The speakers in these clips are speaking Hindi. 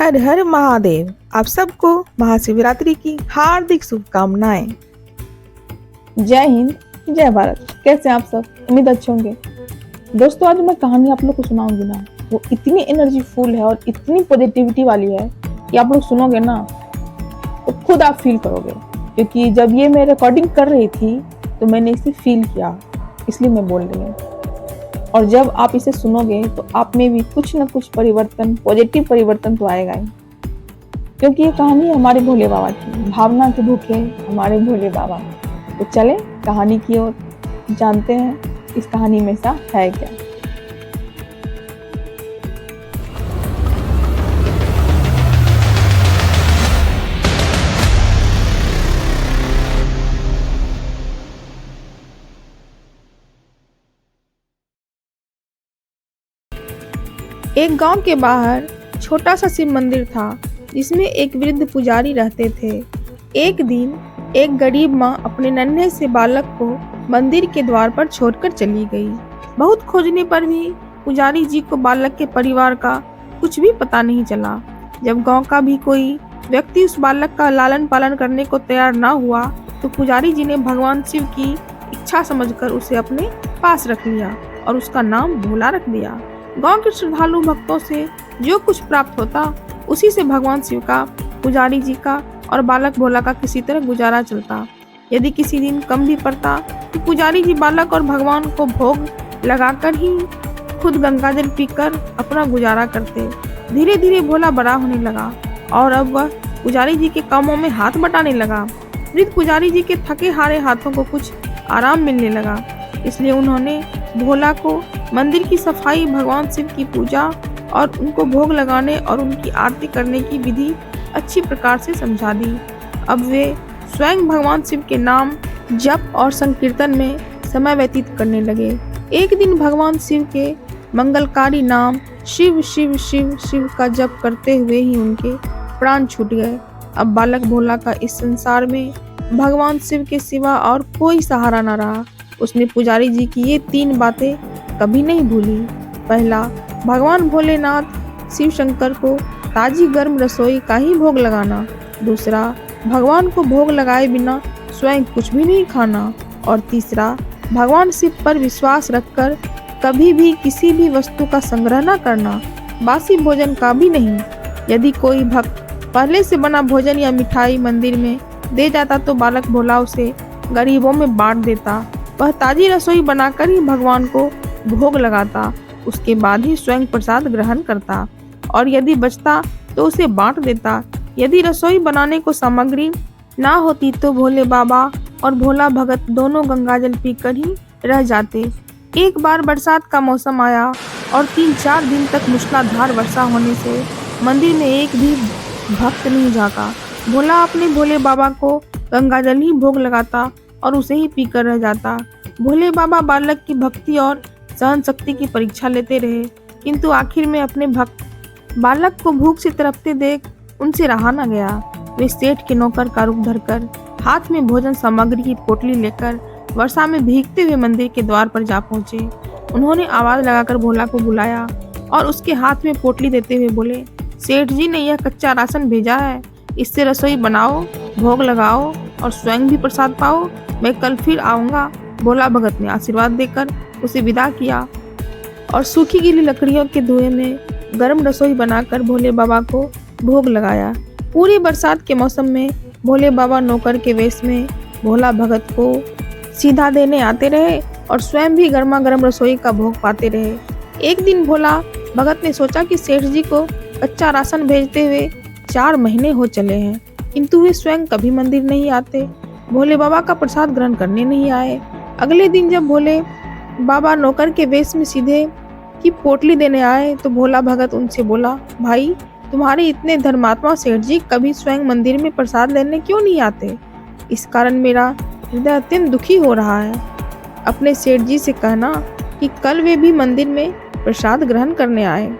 हर हर महादेव। आप सबको महाशिवरात्रि की हार्दिक शुभकामनाएं। जय हिंद, जय भारत। कैसे हैं आप सब? उम्मीद अच्छे होंगे। दोस्तों, आज मैं कहानी आप लोग को सुनाऊंगी ना, वो इतनी एनर्जीफुल है और इतनी पॉजिटिविटी वाली है कि आप लोग सुनोगे ना तो खुद आप फील करोगे। क्योंकि जब ये मैं रिकॉर्डिंग कर रही थी तो मैंने इसे फील किया, इसलिए मैं बोल रही हूँ। और जब आप इसे सुनोगे तो आप में भी कुछ ना कुछ परिवर्तन, पॉजिटिव परिवर्तन तो आएगा ही। क्योंकि ये कहानी हमारे भोले बाबा की, भावना के भूखे हमारे भोले बाबा। तो चले कहानी की ओर जानते हैं इस कहानी में ऐसा है क्या। एक गांव के बाहर छोटा सा शिव मंदिर था जिसमें एक वृद्ध पुजारी रहते थे। एक दिन एक गरीब माँ अपने नन्हे से बालक को मंदिर के द्वार पर छोड़कर चली गई। बहुत खोजने पर भी पुजारी जी को बालक के परिवार का कुछ भी पता नहीं चला। जब गांव का भी कोई व्यक्ति उस बालक का लालन पालन करने को तैयार न हुआ तो पुजारी जी ने भगवान शिव की इच्छा समझकर उसे अपने पास रख लिया और उसका नाम भोला रख दिया। गांव के श्रद्धालु भक्तों से जो कुछ प्राप्त होता उसी से भगवान शिव का, पुजारी जी का और बालक भोला का किसी तरह गुजारा चलता। यदि किसी दिन कम भी पड़ता तो पुजारी जी बालक और भगवान को भोग लगाकर ही खुद गंगाजल पीकर अपना गुजारा करते। धीरे धीरे भोला बड़ा होने लगा और अब वह पुजारी जी के कामों में हाथ बटाने लगा। वृद्ध पुजारी जी के थके हारे हाथों को कुछ आराम मिलने लगा, इसलिए उन्होंने भोला को मंदिर की सफाई, भगवान शिव की पूजा और उनको भोग लगाने और उनकी आरती करने की विधि अच्छी प्रकार से समझा दी। अब वे स्वयं भगवान शिव के नाम जप और संकीर्तन में समय व्यतीत करने लगे। एक दिन भगवान शिव के मंगलकारी नाम शिव शिव शिव शिव का जप करते हुए ही उनके प्राण छूट गए। अब बालक भोला का इस संसार में भगवान शिव के सिवा और कोई सहारा न रहा। उसने पुजारी जी की ये 3 बातें कभी नहीं भूली। पहला, भगवान भोलेनाथ शिव शंकर को ताजी गर्म रसोई का ही भोग लगाना। दूसरा, भगवान को भोग लगाए बिना स्वयं कुछ भी नहीं खाना। और तीसरा, भगवान शिव पर विश्वास रखकर कभी भी किसी भी वस्तु का संग्रह न करना, बासी भोजन का भी नहीं। यदि कोई भक्त पहले से बना भोजन या मिठाई मंदिर में दे जाता तो बालक भोला उसे गरीबों में बांट देता। वह ताजी रसोई बनाकर ही भगवान को भोग लगाता, उसके बाद ही स्वयं प्रसाद ग्रहण करता और यदि बचता तो उसे बांट देता। यदि रसोई बनाने को सामग्री ना होती तो भोले बाबा और भोला भगत दोनों गंगाजल पीकर ही रह जाते। एक बार बरसात का मौसम आया और 3-4 दिन तक मूसलाधार वर्षा होने से मंदिर में एक भी भक्त नहीं जागा। भोला अपने भोले बाबा को गंगाजल ही भोग लगाता और उसे ही पीकर रह जाता। भोले बाबा बालक की भक्ति और सहन शक्ति की परीक्षा लेते रहे, किंतु आखिर में अपने भक्त बालक को भूख से तड़पते देख उनसे रहा न गया। वे सेठ के नौकर का रूप धरकर हाथ में भोजन सामग्री की पोटली लेकर वर्षा में भीगते हुए मंदिर के द्वार पर जा पहुंचे। उन्होंने आवाज लगाकर भोला को बुलाया और उसके हाथ में पोटली देते हुए बोले, सेठ जी ने यह कच्चा राशन भेजा है, इससे रसोई बनाओ, भोग लगाओ और स्वयं भी प्रसाद पाओ। मैं कल फिर आऊँगा। भोला भगत ने आशीर्वाद देकर उसे विदा किया और सूखी गीली लकड़ियों के धुएं में गर्म रसोई बनाकर भोले बाबा को भोग लगाया। पूरी बरसात के मौसम में भोले बाबा नौकर के वेश में भोला भगत को सीधा देने आते रहे और स्वयं भी गर्मा गर्म रसोई का भोग पाते रहे। एक दिन भोला भगत ने सोचा कि सेठ जी को कच्चा राशन भेजते हुए 4 महीने हो चले हैं, किंतु वे स्वयं कभी मंदिर नहीं आते, भोले बाबा का प्रसाद ग्रहण करने नहीं आए। अगले दिन जब भोले बाबा नौकर के वेश में सीधे की पोटली देने आए तो भोला भगत उनसे बोला, भाई तुम्हारे इतने धर्मात्मा सेठ जी कभी स्वयं मंदिर में प्रसाद लेने क्यों नहीं आते? इस कारण मेरा हृदय अत्यंत दुखी हो रहा है। अपने सेठ जी से कहना कि कल वे भी मंदिर में प्रसाद ग्रहण करने आए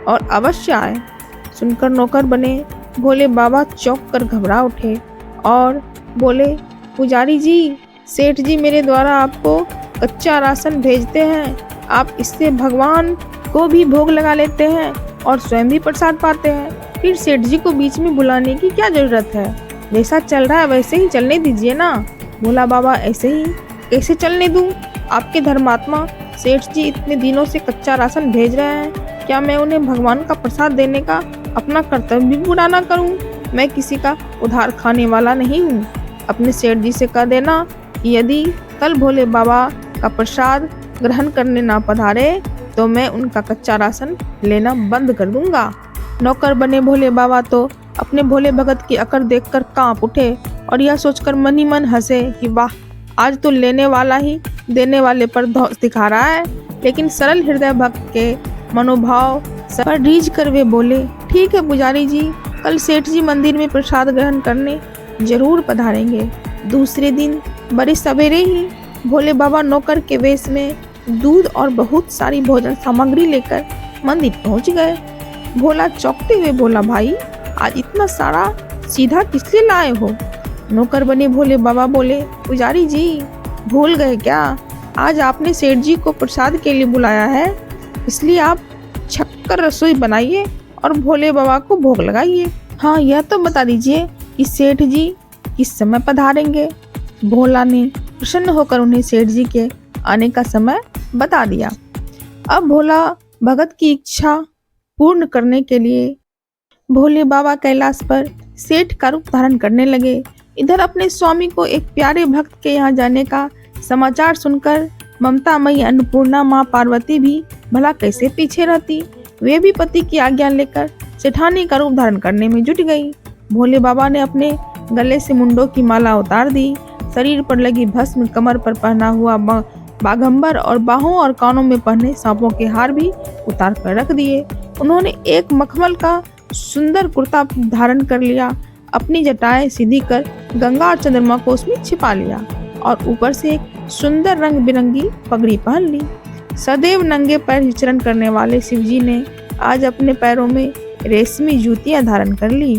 और अवश्य आए। सुनकर नौकर बने भोले बाबा चौंक कर घबरा उठे और बोले, पुजारी जी, सेठ जी मेरे द्वारा आपको कच्चा राशन भेजते हैं, आप इससे भगवान को भी भोग लगा लेते हैं। और स्वयं भी प्रसाद पाते हैं। फिर सेठ जी को बीच में बुलाने की क्या जरूरत है? जैसा चल रहा है वैसे ही चलने दीजिए ना। भोला बाबा ऐसे ही कैसे चलने दूं? आपके धर्मात्मा सेठ जी इतने दिनों से कच्चा राशन भेज रहे हैं, क्या मैं उन्हें भगवान का प्रसाद देने का अपना कर्तव्य भी पूरा ना करूं? मैं किसी का उधार खाने वाला नहीं हूं। अपने सेठ जी से कह देना कि यदि कल भोले बाबा का प्रसाद ग्रहण करने ना पधारे तो मैं उनका कच्चा राशन लेना बंद कर दूंगा। नौकर बने भोले बाबा तो अपने भोले भगत की अकड़ देखकर कांप उठे और यह सोचकर मन ही मन हंसे कि वाह, आज तो लेने वाला ही देने वाले पर धौंस दिखा रहा है। लेकिन सरल हृदय भक्त के मनोभाव पर रीझ कर वे बोले, ठीक है पुजारी जी, कल सेठ जी मंदिर में प्रसाद ग्रहण करने जरूर पधारेंगे। दूसरे दिन बड़े सवेरे ही भोले बाबा नौकर के वेश में दूध और बहुत सारी भोजन सामग्री लेकर मंदिर पहुंच गए। भोला चौंकते हुए बोला, भाई आज इतना सारा सीधा किस लिए लाए हो? नौकर बने भोले बाबा बोले, पुजारी जी भूल गए क्या? आज आपने सेठ जी को प्रसाद के लिए बुलाया है, इसलिए आप छक्कर रसोई बनाइए और भोले बाबा को भोग लगाइए। हाँ, यह तो बता दीजिए कि सेठ जी किस समय पधारेंगे? भोला ने प्रसन्न होकर उन्हें सेठ जी के आने का समय बता दिया। अब भोला भगत की इच्छा पूर्ण करने के लिए भोले बाबा कैलाश पर सेठ का रूप धारण करने लगे। इधर अपने स्वामी को एक प्यारे भक्त के यहाँ जाने का समाचार सुनकर ममतामयी अन्नपूर्णा माँ पार्वती भी भला कैसे पीछे रहती। वे भी पति की आज्ञा लेकर सेठानी का रूप धारण करने में जुट गई। भोले बाबा ने अपने गले से मुंडों की माला उतार दी, शरीर पर लगी भस्म, कमर पर पहना हुआ बाघंबर और बाहों और कानों में पहने सांपों के हार भी उतार कर रख दिए। उन्होंने एक मखमल का सुंदर कुर्ता धारण कर लिया, अपनी जटाएं सीधी कर गंगा और चंद्रमा को उसमें छिपा लिया और ऊपर से एक सुंदर रंग बिरंगी पगड़ी पहन ली। सदैव नंगे पैर विचरण करने वाले शिवजी ने आज अपने पैरों में रेशमी जूतियां धारण कर ली।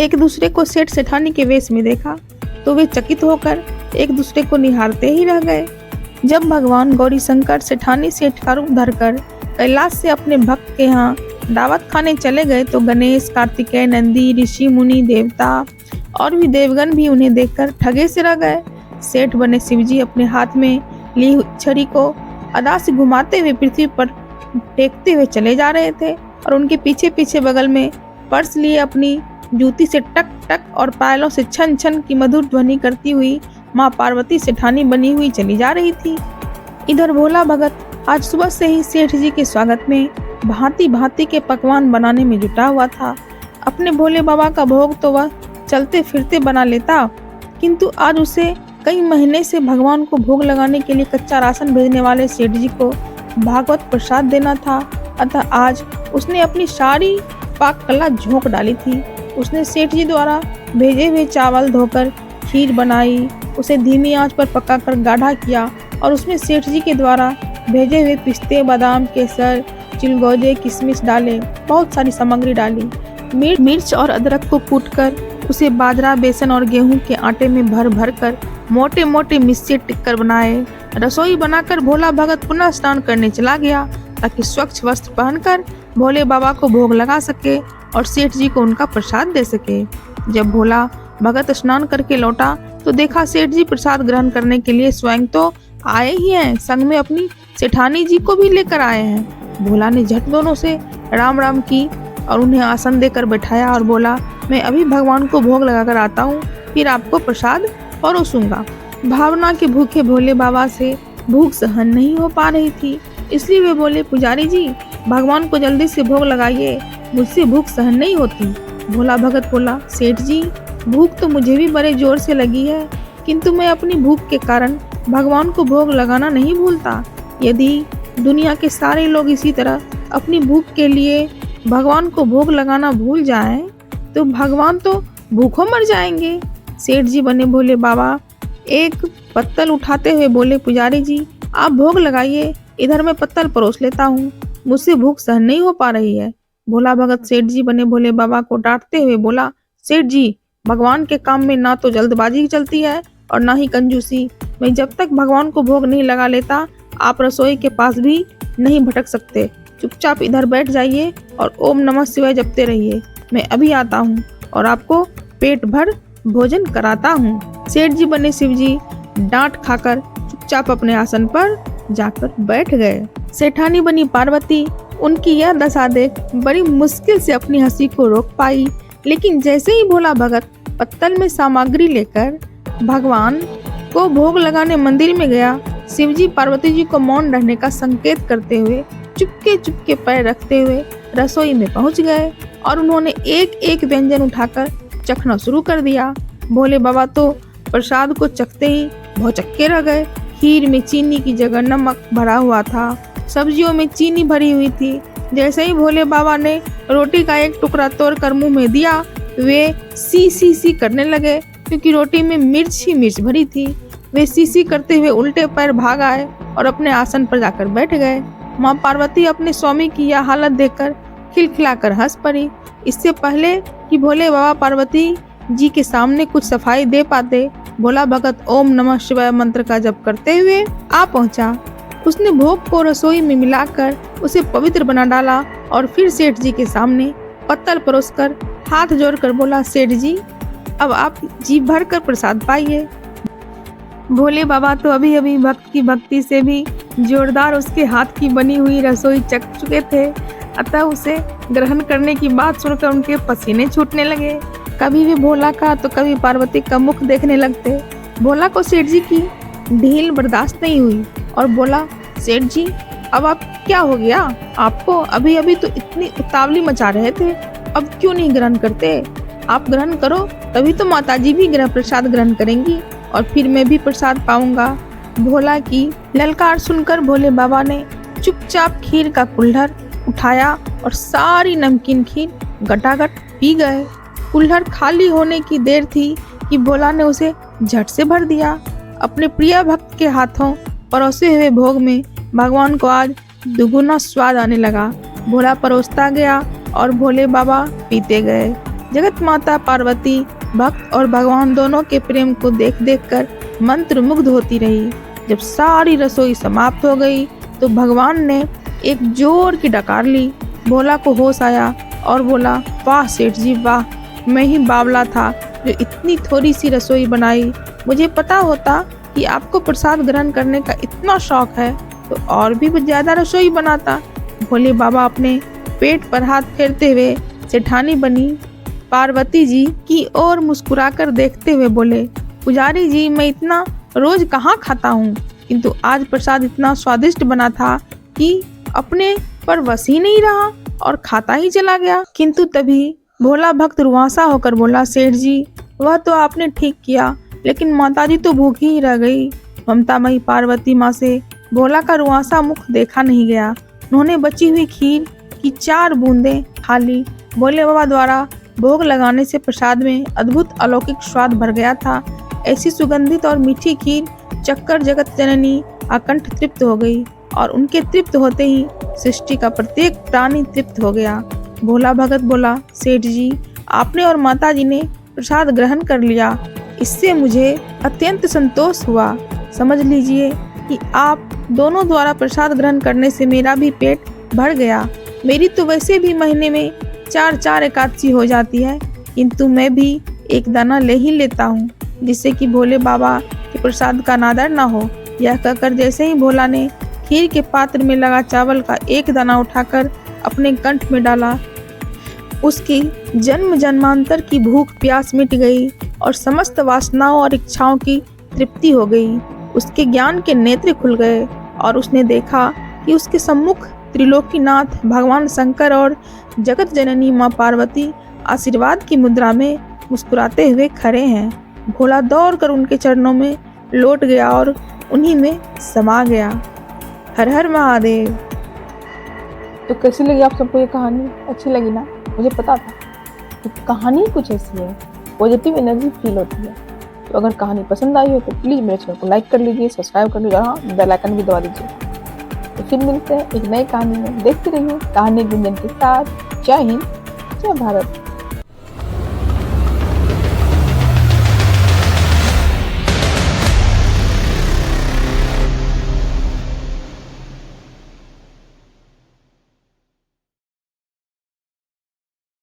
एक दूसरे को सेठ सेठानी के वेश में देखा तो वे चकित होकर एक दूसरे को निहारते ही रह गए। जब भगवान गौरी शंकर सेठानी सेठ का रूप धरकर कैलाश से अपने भक्त के यहाँ दावत खाने चले गए तो गणेश, कार्तिकेय, नंदी, ऋषि, मुनि, देवता और भी देवगण भी उन्हें देखकर ठगे से रह गए। सेठ बने शिवजी अपने हाथ में ली छड़ी को अदा से घुमाते हुए पृथ्वी पर टेकते हुए चले जा रहे थे और उनके पीछे पीछे बगल में पर्स लिए अपनी जूती से टक टक और पायलों से छन छन की मधुर ध्वनि करती हुई माँ पार्वती सेठानी बनी हुई चली जा रही थी। इधर भोला भगत आज सुबह से ही सेठ जी के स्वागत में भांति भांति के पकवान बनाने में जुटा हुआ था। अपने भोले बाबा का भोग तो वह चलते फिरते बना लेता, किंतु आज उसे कई महीने से भगवान को भोग लगाने के लिए कच्चा राशन भेजने वाले सेठ जी को भागवत प्रसाद देना था। अतः आज उसने अपनी सारी पाक कला झोंक डाली थी। उसने सेठ जी द्वारा भेजे हुए चावल धोकर खीर बनाई, उसे धीमी आंच पर पकाकर गाढ़ा किया और उसमें सेठ जी के द्वारा भेजे हुए पिस्ते, बादाम, केसर, चिलगोजे, किशमिश डाले, बहुत सारी सामग्री डाली। मिर्च और अदरक को कूटकर उसे बाजरा, बेसन और गेहूं के आटे में भर भर कर मोटे मोटे मिस्से टिक्कर बनाए। रसोई बनाकर भोला भगत पुनः स्नान करने चला गया ताकि स्वच्छ वस्त्र पहनकर भोले बाबा को भोग लगा सके और सेठ जी को उनका प्रसाद दे सके। जब भोला भगत स्नान करके लौटा तो देखा सेठ जी प्रसाद ग्रहण करने के लिए स्वयं तो आए ही हैं, संग में अपनी सेठानी जी को भी लेकर आए हैं। भोला ने झट दोनों से राम राम की और उन्हें आसन देकर बैठाया और बोला, मैं अभी भगवान को भोग लगाकर आता हूँ, फिर आपको प्रसाद परोसूंगा। भावना के भूखे भोले बाबा से भूख सहन नहीं हो पा रही थी, इसलिए वे बोले, पुजारी जी भगवान को जल्दी से भोग लगाइए, मुझसे भूख सहन नहीं होती। भोला भगत बोला, सेठ जी भूख तो मुझे भी बड़े जोर से लगी है, किंतु मैं अपनी भूख के कारण भगवान को भोग लगाना नहीं भूलता। यदि दुनिया के सारे लोग इसी तरह अपनी भूख के लिए भगवान को भोग लगाना भूल जाएं, तो भगवान तो भूखों मर जाएंगे। सेठ जी बने भोले बाबा एक पत्तल उठाते हुए बोले, पुजारी जी आप भोग लगाइए, इधर मैं पत्तल परोस लेता हूँ, मुझसे भूख सहन नहीं हो पा रही है। भोला भगत सेठ जी बने भोले बाबा को डांटते हुए बोला, सेठ जी भगवान के काम में ना तो जल्दबाजी चलती है और ना ही कंजूसी। मैं जब तक भगवान को भोग नहीं लगा लेता आप रसोई के पास भी नहीं भटक सकते। चुपचाप इधर बैठ जाइए और ओम नमः शिवाय जपते रहिए। मैं अभी आता हूँ और आपको पेट भर भोजन कराता हूँ। सेठ जी बने शिव जी डांट खाकर चुपचाप अपने आसन पर जाकर बैठ गए। सेठानी बनी पार्वती उनकी यह दशा देख बड़ी मुश्किल से अपनी हंसी को रोक पाई, लेकिन जैसे ही भोला भगत पत्तल में सामग्री लेकर भगवान को भोग लगाने मंदिर में गया, शिवजी पार्वती जी को मौन रहने का संकेत करते हुए चुपके चुपके पैर रखते हुए रसोई में पहुंच गए और उन्होंने एक एक व्यंजन उठाकर चखना शुरू कर दिया। भोले बाबा तो प्रसाद को चखते ही भौचक्के रह गए। खीर में चीनी की जगह नमक भरा हुआ था, सब्जियों में चीनी भरी हुई थी। जैसे ही भोले बाबा ने रोटी का एक टुकड़ा तोड़कर मुंह में दिया, वे सी करने लगे, क्योंकि रोटी में मिर्च ही मिर्च भरी थी। वे सी करते हुए उल्टे पैर भाग आए और अपने आसन पर जाकर बैठ गए। माँ पार्वती अपने स्वामी की यह हालत देखकर खिलखिलाकर हंस पड़ी। इससे पहले कि भोले बाबा पार्वती जी के सामने कुछ सफाई दे पाते, भोला भगत ओम नमः शिवाय मंत्र का जप करते हुए आ पहुंचा। उसने भोग को रसोई में मिलाकर उसे पवित्र बना डाला और फिर सेठ जी के सामने पत्तल परोसकर हाथ जोड़कर बोला, सेठ जी अब आप जी भर कर प्रसाद पाइए। भोले बाबा तो अभी अभी भक्त की भक्ति से भी जोरदार उसके हाथ की बनी हुई रसोई चख चुके थे, अतः उसे ग्रहण करने की बात सुनकर उनके पसीने छूटने लगे। कभी भी भोला का तो कभी पार्वती का मुख देखने लगते। भोला को सेठ जी की ढील बर्दाश्त नहीं हुई और बोला, सेठ जी अब आप क्या हो गया? आपको अभी अभी तो इतनी उतावली मचा रहे थे, अब क्यों नहीं ग्रहण करते? आप ग्रहण करो, तभी तो माताजी भी प्रसाद ग्रहण करेंगी और फिर मैं भी प्रसाद पाऊंगा। भोला की ललकार सुनकर भोले बाबा ने चुपचाप खीर का कुल्हड़ उठाया और सारी नमकीन खीर गटागट पी गए। कुल्हड़ खाली होने की देर थी कि भोला ने उसे झट से भर दिया। अपने प्रिय भक्त के हाथों परोसे हुए भोग में भगवान को आज दुगुना स्वाद आने लगा। भोला परोसता गया और भोले बाबा पीते गए। जगत माता पार्वती भक्त और भगवान दोनों के प्रेम को देख देख कर मंत्र मुग्ध होती रही। जब सारी रसोई समाप्त हो गई तो भगवान ने एक जोर की डकार ली। भोला को होश आया और बोला, वाह सेठ जी वाह, मैं ही बावला था जो इतनी थोड़ी सी रसोई बनाई। मुझे पता होता कि आपको प्रसाद ग्रहण करने का इतना शौक है तो और भी ज्यादा रसोई बनाता। भोले बाबा अपने पेट पर हाथ फेरते हुए सेठानी बनी पार्वती जी की ओर मुस्कुराकर देखते हुए बोले, पुजारी जी मैं इतना रोज कहाँ खाता हूँ, किंतु आज प्रसाद इतना स्वादिष्ट बना था कि अपने पर वश ही नहीं रहा और खाता ही चला गया। किंतु तभी भोला भक्त रुआंसा होकर बोला, सेठ जी वह तो आपने ठीक किया, लेकिन माताजी तो भूखी ही रह गई। ममतामयी पार्वती माँ से भोला का रुआंसा मुख देखा नहीं गया। उन्होंने बची हुई खीर की 4 बूंदें खा ली। भोले बाबा द्वारा भोग लगाने से प्रसाद में अद्भुत अलौकिक स्वाद भर गया था। ऐसी सुगंधित और मीठी खीर चक्कर जगत जननी अकंठ तृप्त हो गई और उनके तृप्त होते ही सृष्टि का प्रत्येक प्राणी तृप्त हो गया। भोला भगत बोला, सेठ जी आपने और माता जी ने प्रसाद ग्रहण कर लिया, इससे मुझे अत्यंत संतोष हुआ। समझ लीजिए कि आप दोनों द्वारा प्रसाद ग्रहण करने से मेरा भी पेट भर गया। मेरी तो वैसे भी महीने में 4 एकादशी हो जाती है, किंतु मैं भी एक दाना ले ही लेता हूँ, जिससे कि भोले बाबा के प्रसाद का अनादर न हो। यह कहकर जैसे ही भोला ने खीर के पात्र में लगा चावल का एक दाना उठाकर अपने कंठ में डाला, उसकी जन्म जन्मांतर की भूख प्यास मिट गई और समस्त वासनाओं और इच्छाओं की तृप्ति हो गई। उसके ज्ञान के नेत्र खुल गए और उसने देखा कि उसके सम्मुख त्रिलोकीनाथ भगवान शंकर और जगत जननी माँ पार्वती आशीर्वाद की मुद्रा में मुस्कुराते हुए खड़े हैं। भोला दौड़कर उनके चरणों में लौट गया और उन्हीं में समा गया। हर हर महादेव। तो कैसी लगी आप सबको ये कहानी? अच्छी लगी ना? मुझे पता था कि कहानी कुछ ऐसी है, पॉजिटिव एनर्जी फील होती है। तो अगर कहानी पसंद आई हो तो प्लीज़ मेरे चैनल को लाइक कर लीजिए, सब्सक्राइब कर लीजिए और हाँ बेल आइकन भी दबा दीजिए। तो फिर मिलते हैं एक नई कहानी में। देखते रहिए कहानी गुंजन के साथ। जय हिंद, जय भारत।